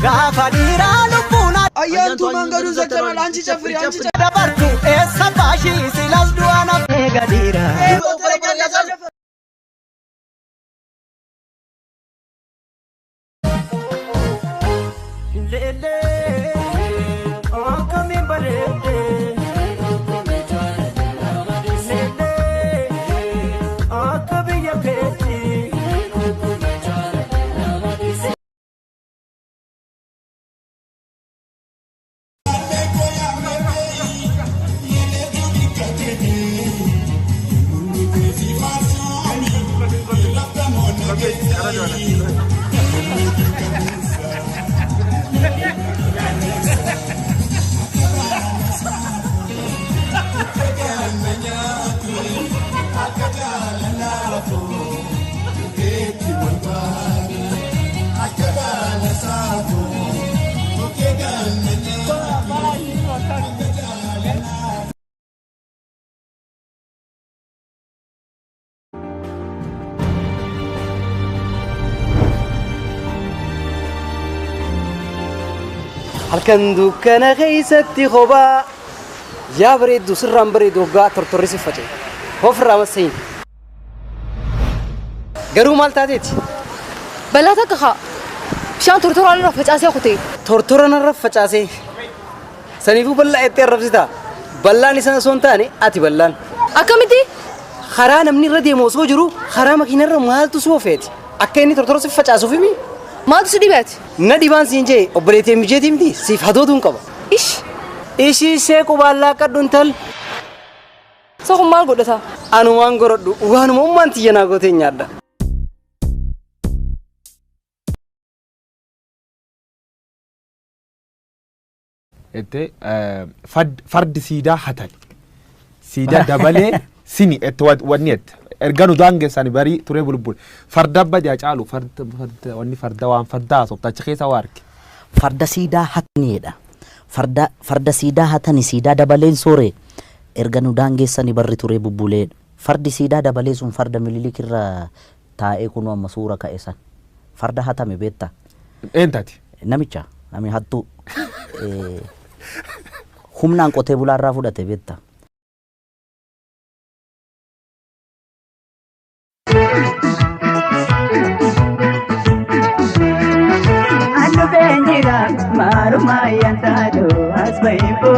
Gafa dira lubuna Ayantu mangaru zakana lanchi chafri anchi dabartu essa bashi silas duana gadira Lele oh kami barete halkan dukana qaysati khoba ya bareedu sirran bareedu ga tortorisi fate hofra wasayn garu maltaati بلاتك خا شان ترتور على رفعاسي أختي tortorana rafacase sanifu balla ette rafsita ballan isana sontani ati ballan أكمتي khara namni radi moso jiru khara makinarra maltu sofeti akka inni tortorisi facasu fimi ما تسدي بيت nadiban sinje obrete mijetimti sif hadodun qaba إيش ishi sheeku balla kaduntal سأقوم مال قدتها anu wangorodu wanu mommanti yana gote nyaada ete fard sida hatan sida dabale sini et waniet erganu dange sani bari ture bulbul farda baja chalu farda wani farda wan farda sobta chkhesa warki farda sida hatnieda farda sida hatani sida dabalen sore erganu dange sani bari ture bulbule fardi sida dabale sun farda mililikira tae kuno masura ka esan farda hatame betta entati namicha nami hattu humnan qote bularra fudate betta Anu benjira maru mayantado asbaibo